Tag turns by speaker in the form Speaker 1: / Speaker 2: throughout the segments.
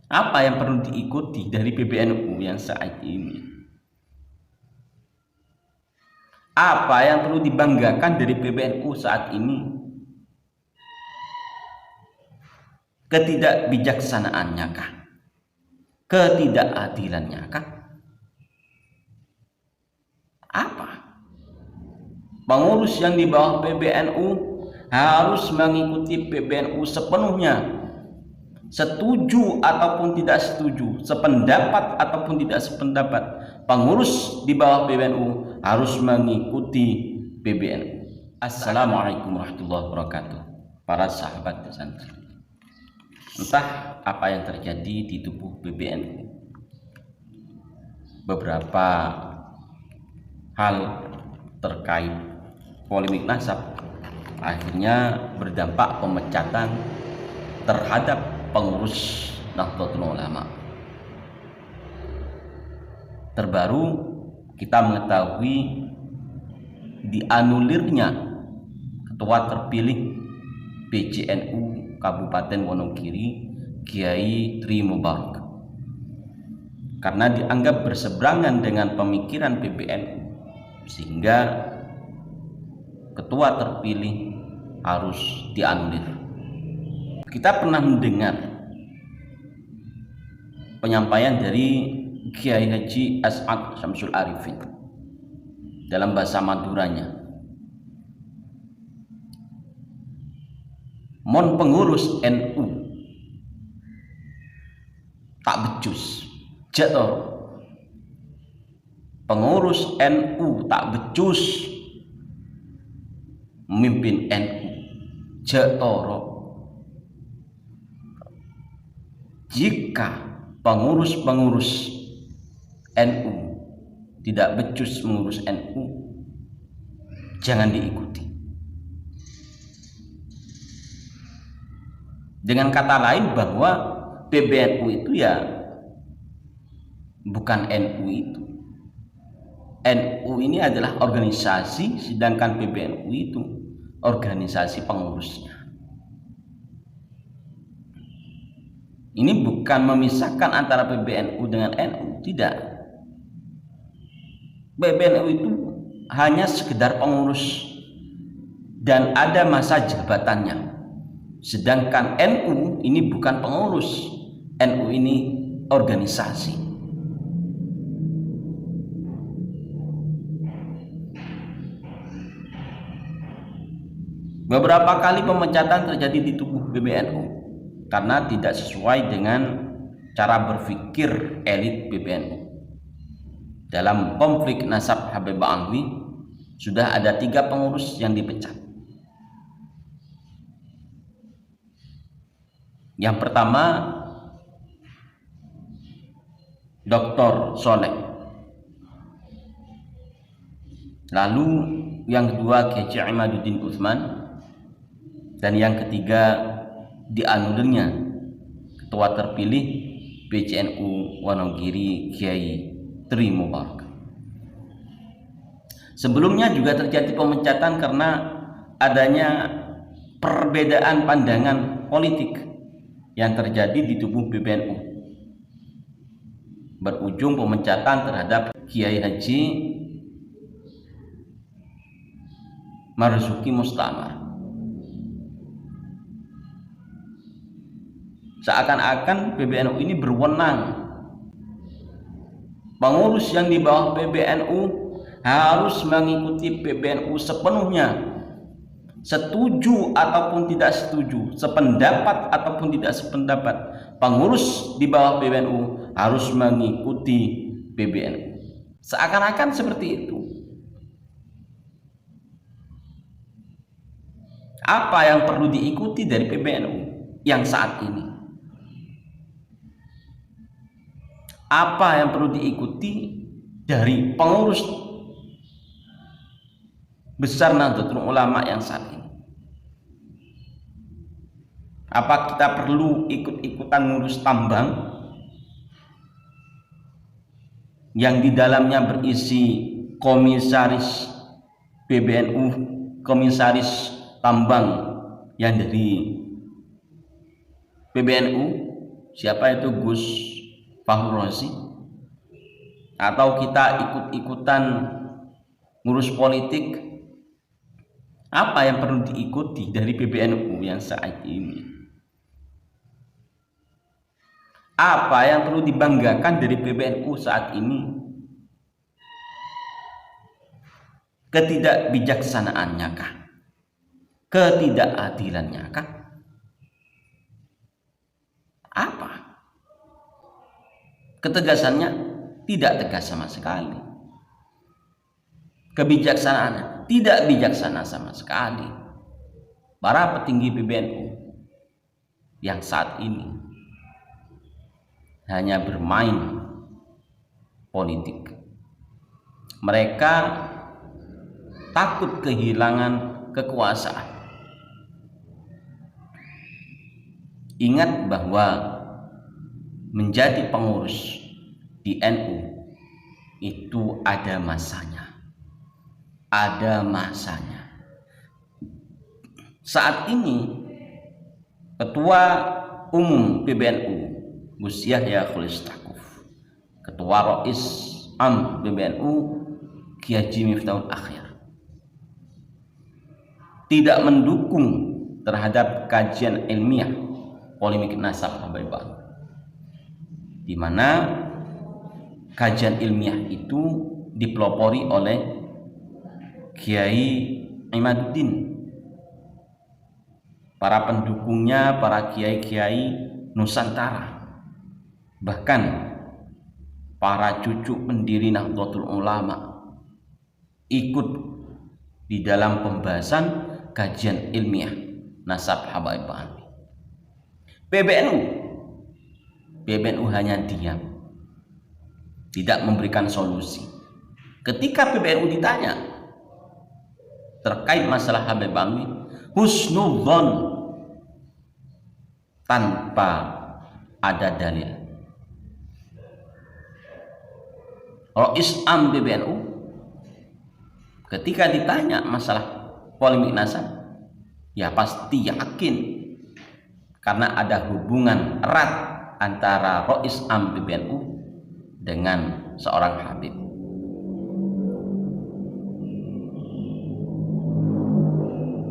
Speaker 1: Apa yang perlu diikuti dari PBNU yang saat ini? Apa yang perlu dibanggakan dari PBNU saat ini? Ketidakbijaksanaannya kah? Ketidakadilannya kah? Apa? Pengurus yang di bawah PBNU harus mengikuti PBNU sepenuhnya, setuju ataupun tidak setuju, sependapat ataupun tidak sependapat. Pengurus di bawah PBNU harus mengikuti PBNU. Assalamualaikum warahmatullahi wabarakatuh. Para sahabat pesantren, entah apa yang terjadi di tubuh PBNU, beberapa hal terkait polemik nasab akhirnya berdampak pemecatan terhadap pengurus Nahdlatul Ulama. Terbaru kita mengetahui dianulirnya ketua terpilih PCNU Kabupaten Wonogiri, Kiai Tri Mubarak, karena dianggap berseberangan dengan pemikiran PBNU, sehingga ketua terpilih harus dianulir. Kita pernah mendengar penyampaian dari Kiai Haji As'ad Syamsul Arifin dalam bahasa Maduranya, mon pengurus NU tak becus jatuh, pengurus NU tak becus memimpin NU jatoro. Jika pengurus-pengurus NU tidak becus mengurus NU, jangan diikuti. Dengan kata lain, bahwa PBNU itu ya bukan NU itu. NU ini adalah organisasi, sedangkan PBNU itu organisasi pengurusnya. Ini bukan memisahkan antara PBNU dengan NU, tidak. PBNU itu hanya sekedar pengurus dan ada masa jabatannya, sedangkan NU ini bukan pengurus. NU ini organisasi. Beberapa kali pemecatan terjadi di tubuh PBNU karena tidak sesuai dengan cara berpikir elit PBNU. Dalam konflik nasab Habib Alwi sudah ada 3 pengurus yang dipecat. Yang pertama Dr. Soleh, lalu yang kedua Kiai Imaduddin Utsman, dan yang ketiga dianulirnya ketua terpilih PCNU Wonogiri, Kiai Tri Mubarak. Sebelumnya juga terjadi pemecatan karena adanya perbedaan pandangan politik yang terjadi di tubuh PBNU, berujung pemecatan terhadap Kiai Haji Marzuki Mustamar. Seakan-akan PBNU ini berwenang. Pengurus yang di bawah PBNU harus mengikuti PBNU sepenuhnya, setuju ataupun tidak setuju, sependapat ataupun tidak sependapat. Pengurus di bawah PBNU harus mengikuti PBNU. Seakan-akan seperti itu. Apa yang perlu diikuti dari PBNU yang saat ini? Apa yang perlu diikuti dari pengurus besar Nahdlatul Ulama yang saat ini? Apa kita perlu ikut-ikutan ngurus tambang yang di dalamnya berisi komisaris PBNU, komisaris tambang yang dari PBNU, Siapa itu Gus Fahru Razi? Atau kita ikut-ikutan ngurus politik? Apa yang perlu diikuti dari PBNU yang saat ini? Apa yang perlu dibanggakan dari PBNU saat ini? Ketidakbijaksanaannya kah? Ketidakadilannya kah? Apa? Ketegasannya tidak tegas sama sekali. Kebijaksanaannya tidak bijaksana sama sekali. Para petinggi PBNU yang saat ini hanya bermain politik. Mereka takut kehilangan kekuasaan. Ingat bahwa menjadi pengurus di NU itu ada masanya. Ada masanya. Saat ini Ketua Umum PBNU Gus Yahya Khalil Stakuf, Ketua Rais Am PBNU Kiai Haji Miftahul Akhir tidak mendukung terhadap kajian ilmiah polemik nasab Habib Bahri, di mana kajian ilmiah itu dipelopori oleh Kiai Imaduddin, para pendukungnya, para kiai-kiai Nusantara, bahkan para cucu pendiri Nahdlatul Ulama ikut di dalam pembahasan kajian ilmiah nasab Habib Bahri. PBNU hanya diam, tidak memberikan solusi. Ketika PBNU ditanya terkait masalah Habib Bahri, husnudzon tanpa ada dalil. Rais Am PBNU ketika ditanya masalah polemik nasab, ya pasti yakin karena ada hubungan erat antara Rais Am PBNU dengan seorang Habib.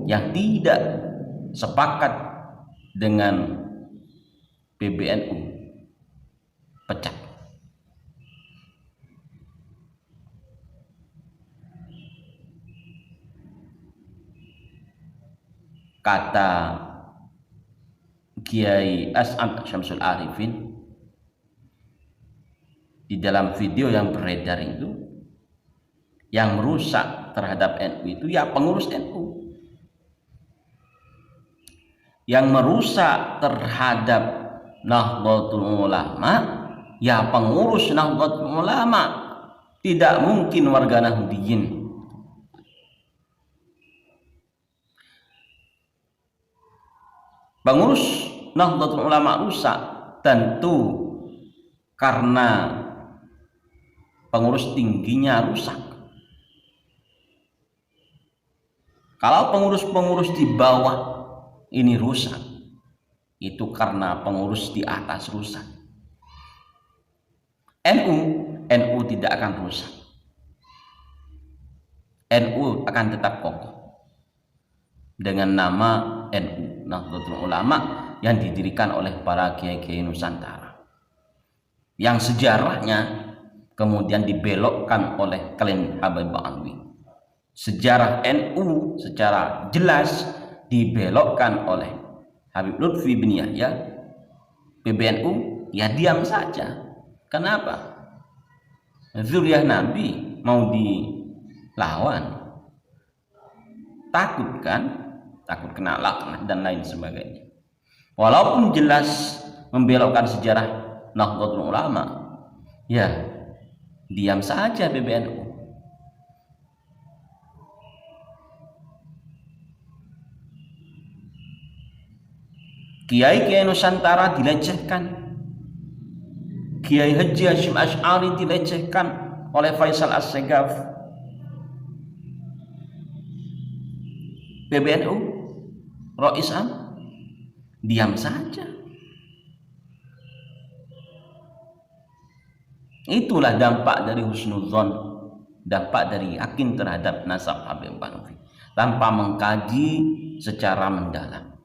Speaker 1: Yang tidak sepakat dengan PBNU pecat. Kata Kiai As'ad Syamsul Arifin di dalam video yang beredar itu, yang merusak terhadap NU itu ya pengurus NU. Yang merusak terhadap Nahdlatul Ulama ya pengurus Nahdlatul Ulama. Tidak mungkin warga Nahdiyin. Pengurus Nahdlatul Ulama rusak tentu karena pengurus tingginya rusak. Kalau pengurus-pengurus di bawah ini rusak, itu karena pengurus di atas rusak. NU tidak akan rusak. NU akan tetap kokoh dengan nama NU, Nahdlatul Ulama, yang didirikan oleh para kiai-kiai Nusantara, yang sejarahnya kemudian dibelokkan oleh klan Habib Bahri. Sejarah NU secara jelas dibelokkan oleh Habib Lutfi bin Yahya. PBNU ya diam saja. Kenapa? Zuriyah Nabi mau dilawan, takut kan? Takut kena laknat dan lain sebagainya. Walaupun jelas membelokkan sejarah Nahdlatul Ulama, ya diam saja PBNU. Kiai-kiai Nusantara dilecehkan, Kiai Haji Hasyim Asy'ari dilecehkan oleh Faisal As-Segaf. PBNU, Rais Am, diam saja. Itulah dampak dari husnudzon, dampak dari yakin terhadap nasab Habib Hanafi tanpa mengkaji secara mendalam.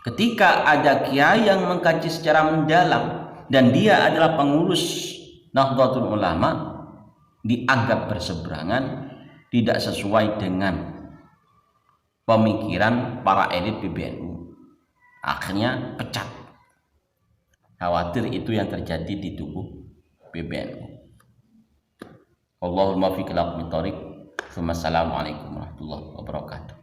Speaker 1: Ketika ada kiai yang mengkaji secara mendalam dan dia adalah pengurus Nahdlatul Ulama, dianggap berseberangan, tidak sesuai dengan pemikiran para elit PBNU, akhirnya pecat. Khawatir itu yang terjadi di tubuh PBNU. Allahul muwaffiq ila aqwamit thoriq. Wassalamualaikum warahmatullahi wabarakatuh.